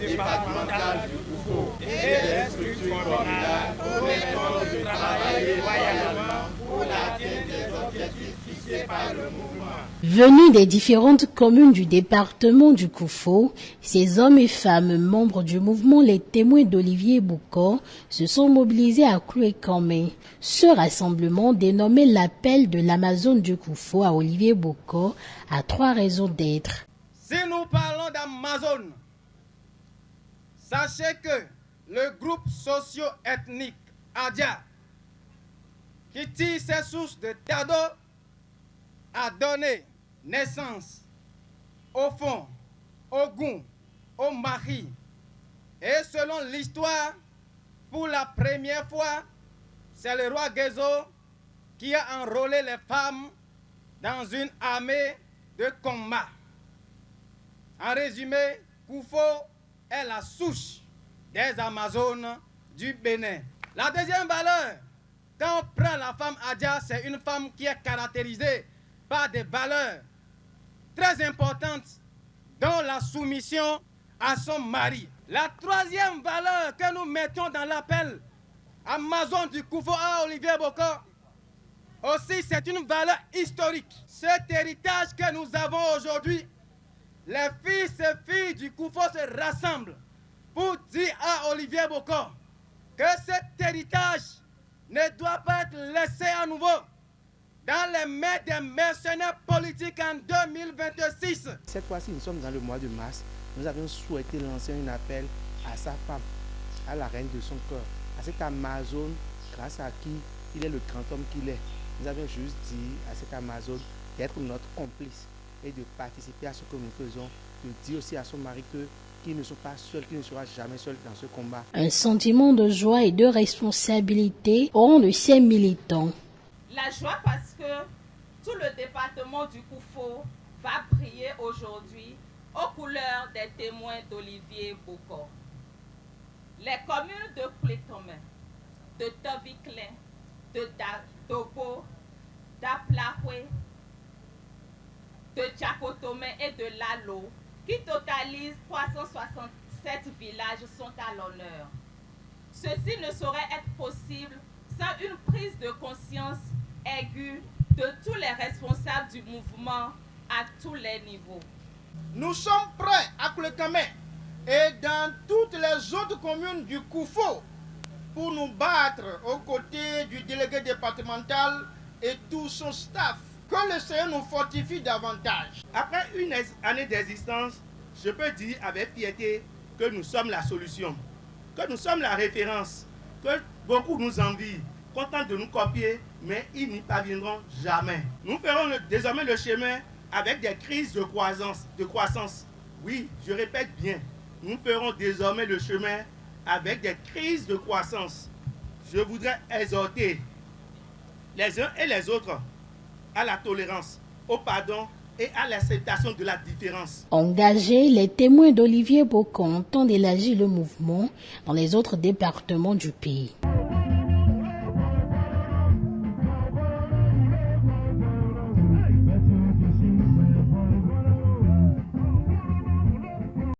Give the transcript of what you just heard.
départementale du Koufo et des structures communales permettant de travailler loyalement pour l'atteinte des objectifs fixés par le mouvement. Venus des différentes communes du département du Koufo, ces hommes et femmes membres du mouvement Les Témoins d'Olivier Bokor se sont mobilisés à Kloué-Kamé. Ce rassemblement, dénommé l'appel de l'Amazone du Koufo à Olivier Bokor, a 3 raisons d'être. Si nous parlons d'Amazone, sachez que le groupe socio-ethnique Adja, qui tire ses sources de Tado, a donné naissance au Fon, au Goun, au Mahi. Et selon l'histoire, pour la première fois, c'est le roi Gezo qui a enrôlé les femmes dans une armée de combat. En résumé, Koufo est la souche des Amazones du Bénin. La deuxième valeur, quand on prend la femme Adja, c'est une femme qui est caractérisée par des valeurs très importantes, dont la soumission à son mari. La troisième valeur que nous mettons dans l'appel Amazone du Koufo à Olivier Bokor, aussi c'est une valeur historique. Cet héritage que nous avons aujourd'hui, les fils et filles du Koufo se rassemblent pour dire à Olivier Bokor que cet héritage ne doit pas être laissé à nouveau dans les mains des mercenaires politiques en 2026. Cette fois-ci, nous sommes dans le mois de mars. Nous avions souhaité lancer un appel à sa femme, à la reine de son cœur, à cette Amazone grâce à qui il est le grand homme qu'il est. Nous avions juste dit à cette Amazone d'être notre complice et de participer à ce que nous faisons, de dire aussi à son mari qu'ils ne sont pas seuls, qu'il ne sera jamais seul dans ce combat. Un sentiment de joie et de responsabilité au rang de ces militants. La joie parce que tout le département du Koufo va briller aujourd'hui aux couleurs des témoins d'Olivier Bokor. Les communes de Kloué-Kamé, de Toviklen, de Dogo, d'Aplahoué, de Tchakotomé et de Lalo, qui totalisent 367 villages, sont à l'honneur. Ceci ne saurait être possible sans une prise de conscience aiguë de tous les responsables du mouvement à tous les niveaux. Nous sommes prêts à Kloué-Kamé et dans toutes les autres communes du Koufo pour nous battre aux côtés du délégué départemental et tout son staff. Que le Seigneur nous fortifie davantage. Après une année d'existence, je peux dire avec fierté que nous sommes la solution, que nous sommes la référence, que beaucoup nous envient, contents de nous copier, mais ils n'y parviendront jamais. Nous ferons désormais le chemin avec des crises de croissance. Oui, je répète bien, nous ferons désormais le chemin avec des crises de croissance. Je voudrais exhorter les uns et les autres à la tolérance, au pardon et à l'acceptation de la différence. Engagés, les témoins d'Olivier Bokor entendent élargir le mouvement dans les autres départements du pays.